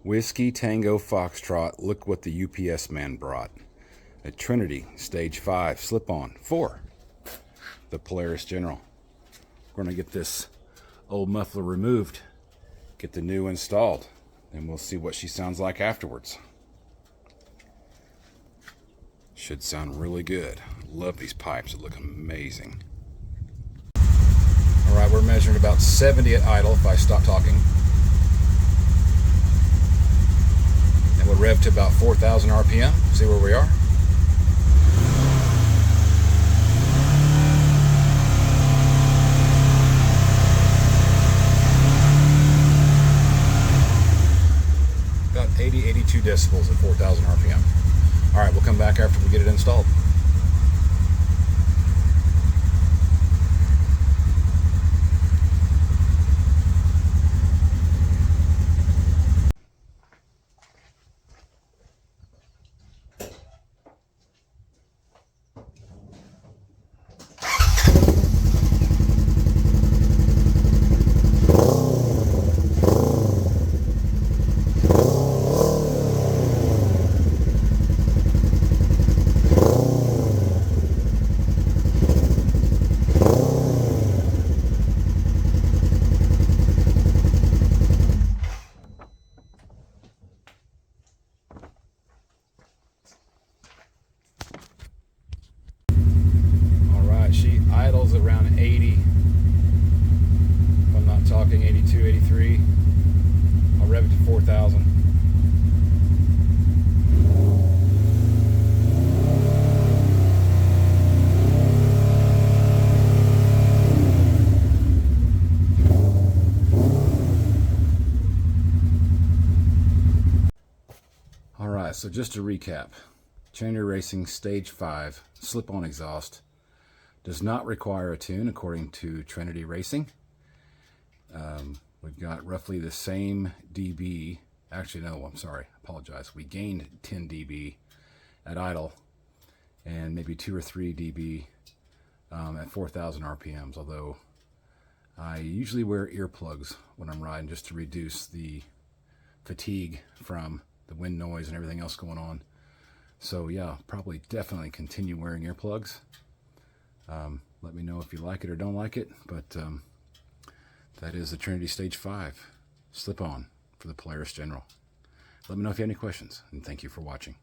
Whiskey Tango Foxtrot, look what the UPS man brought. A Trinity Stage 5 slip-on for the Polaris General. We're going to get this old muffler removed, get the new installed, and we'll see what she sounds like afterwards. Should sound really good. Love these pipes, they look amazing. Alright, we're measuring about 70 at idle if I stop talking. And we'll rev to about 4,000 RPM, see where we are. About 82 decibels at 4,000 RPM. Alright, we'll come back after we get it installed. She idles around 80. If I'm not talking 82, 83, I'll rev it to 4,000. Alright, so just to recap, Trinity Racing Stage 5 slip-on exhaust does not require a tune according to Trinity Racing. We've got roughly the same dB. Actually, no, I'm sorry, I apologize. We gained 10 dB at idle and maybe 2 or 3 dB at 4,000 RPMs, although I usually wear earplugs when I'm riding just to reduce the fatigue from the wind noise and everything else going on. So yeah, probably definitely continue wearing earplugs. Let me know if you like it or don't like it, but that is the Trinity Stage 5 slip-on for the Polaris General. Let me know if you have any questions, and thank you for watching.